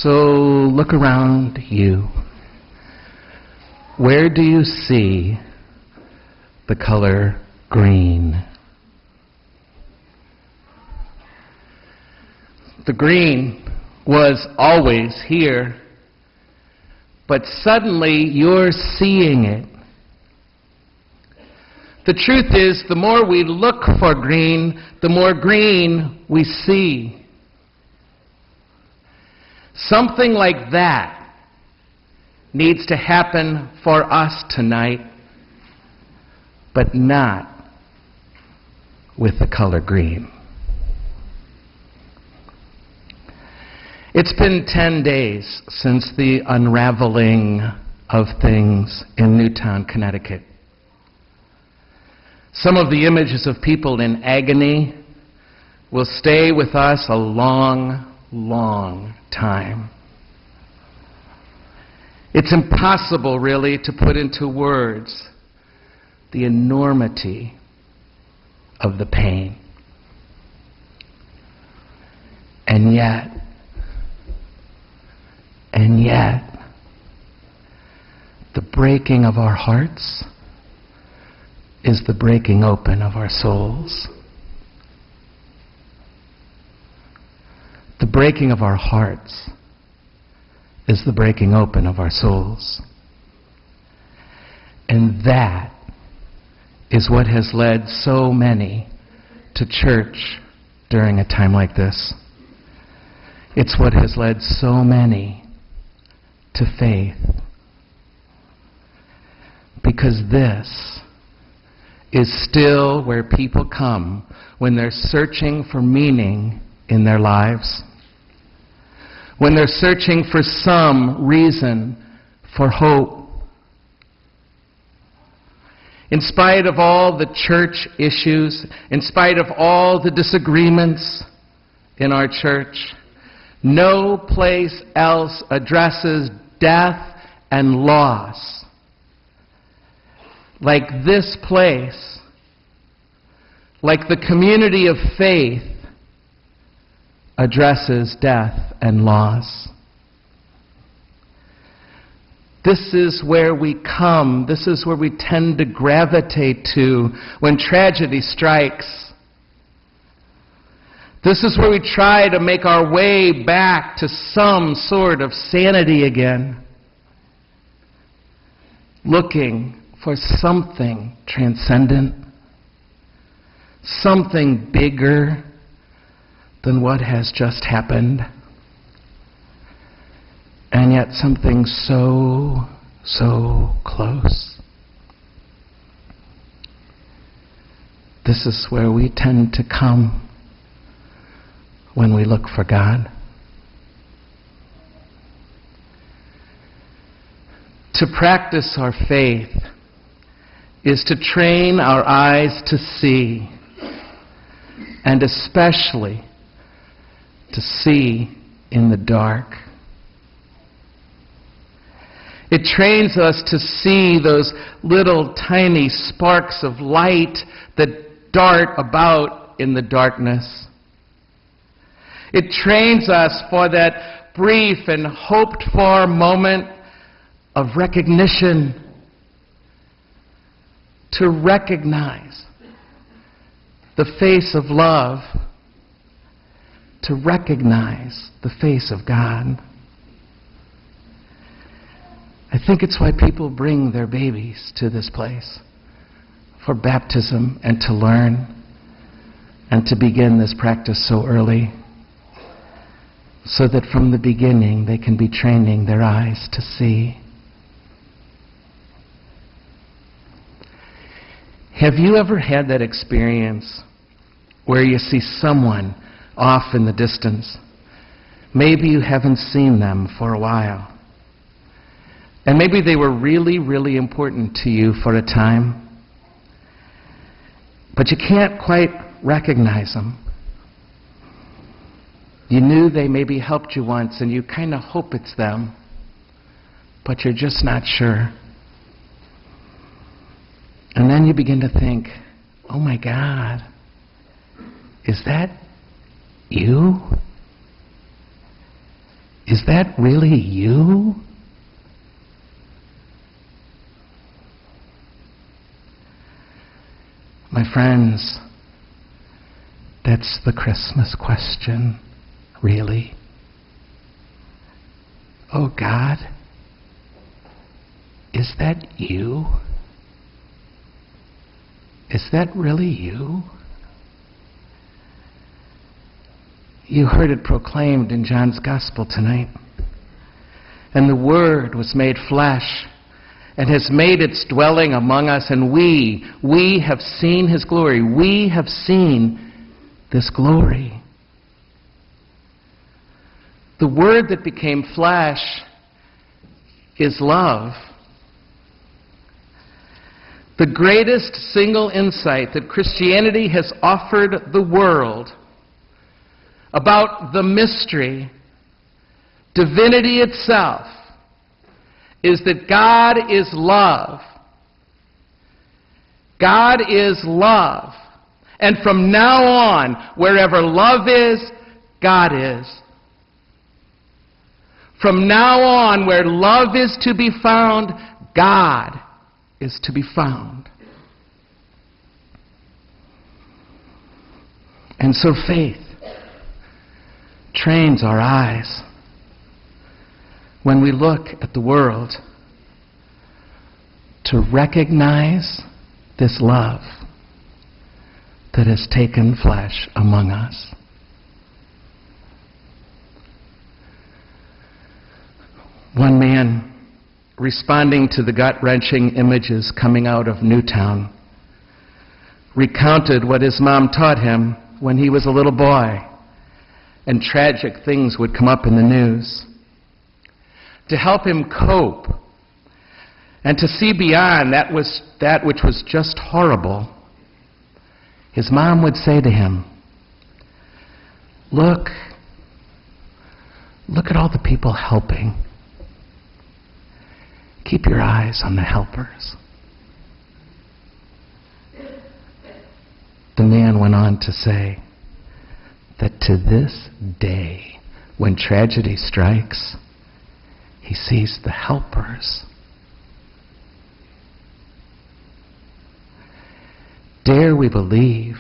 So look around you. Where do you see the color green? The green was always here, but suddenly you're seeing it. The truth is, the more we look for green, the more green we see. Something like that needs to happen for us tonight, but not with the color green. It's been 10 days since the unraveling of things in Newtown, Connecticut. Some of the images of people in agony will stay with us a long, long time. It's impossible, really, to put into words the enormity of the pain. And yet, the breaking of our hearts is the breaking open of our souls. The breaking of our hearts is the breaking open of our souls. And that is what has led so many to church during a time like this. It's what has led so many to faith. Because this is still where people come when they're searching for meaning in their lives, when they're searching for some reason for hope. In spite of all the church issues, in spite of all the disagreements in our church, no place else addresses death and loss like this place, like the community of faith addresses death and loss. This is where we come. This is where we tend to gravitate to when tragedy strikes. This is where we try to make our way back to some sort of sanity again, looking for something transcendent, something bigger than what has just happened, and yet something so, so close. This is where we tend to come when we look for God. To practice our faith is to train our eyes to see, and especially to see in the dark. It trains us to see those little tiny sparks of light that dart about in the darkness. It trains us for that brief and hoped-for moment of recognition, to recognize the face of love, to recognize the face of God. I think it's why people bring their babies to this place for baptism and to learn and to begin this practice so early, so that from the beginning they can be training their eyes to see. Have you ever had that experience where you see someone off in the distance? Maybe you haven't seen them for a while. And maybe they were really, really important to you for a time. But you can't quite recognize them. You knew they maybe helped you once and you kind of hope it's them, but you're just not sure. And then you begin to think, oh my God, is that you? Is that really you? My friends, that's the Christmas question, really. Oh God, is that you? Is that really you? You heard it proclaimed in John's Gospel tonight. And the Word was made flesh and has made its dwelling among us, and we have seen His glory. We have seen this glory. The Word that became flesh is love. The greatest single insight that Christianity has offered the world about the mystery, divinity itself, is that God is love. God is love. And from now on, wherever love is, God is. From now on, where love is to be found, God is to be found. And so faith trains our eyes when we look at the world to recognize this love that has taken flesh among us. One man, responding to the gut-wrenching images coming out of Newtown, recounted what his mom taught him when he was a little boy, and tragic things would come up in the news. To help him cope and to see beyond that which was just horrible, his mom would say to him, look at all the people helping. Keep your eyes on the helpers. The man went on to say that to this day, when tragedy strikes, he sees the helpers. Dare we believe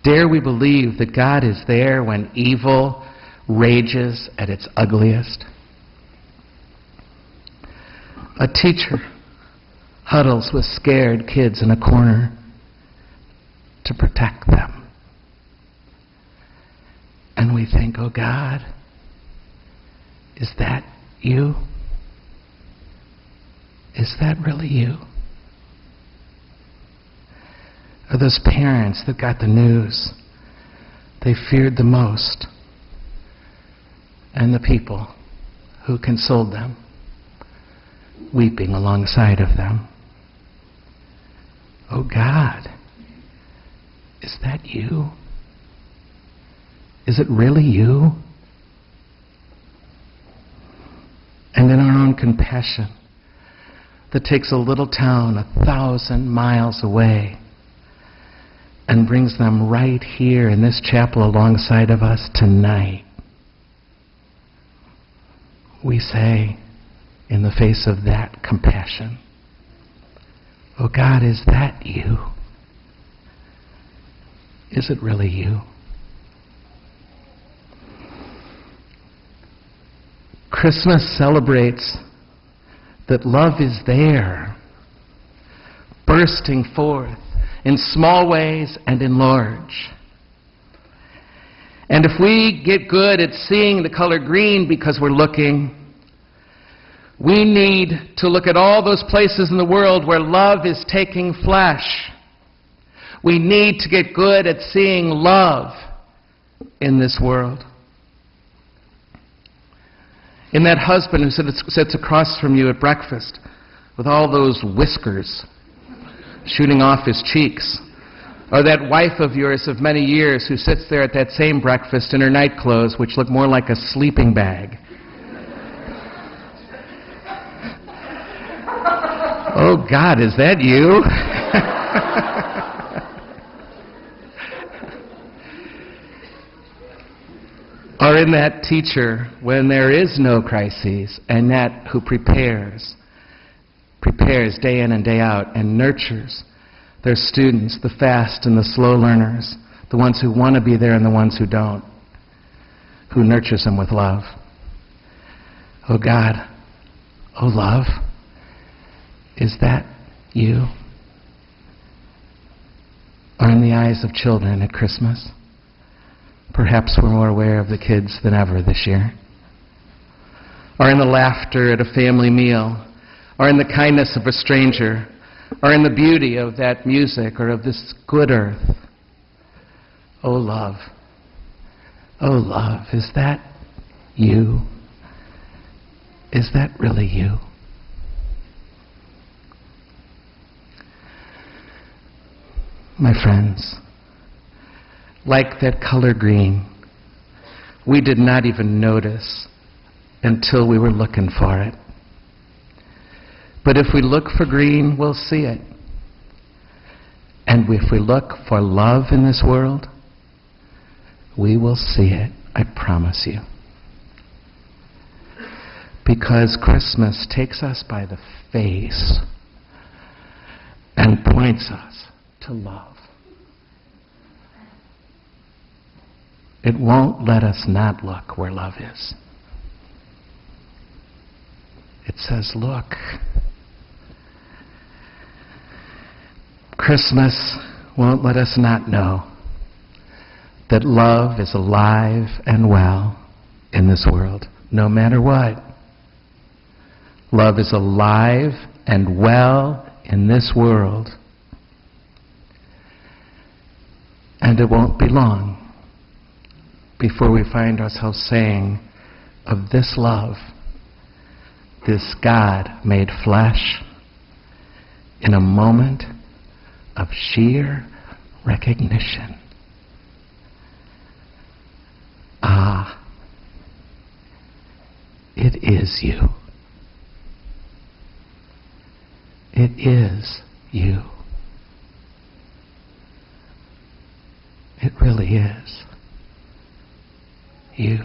that God is there when evil rages at its ugliest? A teacher huddles with scared kids in a corner to protect them. And we think, oh God, is that you? Is that really you? Are those parents that got the news they feared the most, and the people who consoled them, weeping alongside of them? Oh God, is that you? Is it really you? And in our own compassion that takes a little town 1,000 miles away and brings them right here in this chapel alongside of us tonight, we say, in the face of that compassion, oh God, is that you? Is it really you? Christmas celebrates that love is there, bursting forth in small ways and in large. And if we get good at seeing the color green because we're looking, we need to look at all those places in the world where love is taking flesh. We need to get good at seeing love in this world. In that husband who sits across from you at breakfast with all those whiskers shooting off his cheeks. Or that wife of yours of many years who sits there at that same breakfast in her night clothes, which look more like a sleeping bag. Oh God, is that you? Or in that teacher when there is no crises, and that who prepares day in and day out and nurtures their students, the fast and the slow learners, the ones who want to be there and the ones who don't, who nurtures them with love. Oh God, oh love, is that you? Or in the eyes of children at Christmas, perhaps we're more aware of the kids than ever this year. Or in the laughter at a family meal, or in the kindness of a stranger, or in the beauty of that music or of this good earth. Oh love, is that you? Is that really you? My friends, like that color green, we did not even notice until we were looking for it. But if we look for green, we'll see it. And if we look for love in this world, we will see it, I promise you. Because Christmas takes us by the face and points us to love. It won't let us not look where love is. It says, look. Christmas won't let us not know that love is alive and well in this world, no matter what. Love is alive and well in this world. And it won't be long before we find ourselves saying of this love, this God made flesh, in a moment of sheer recognition. Ah, it is you. It is you. It really is you.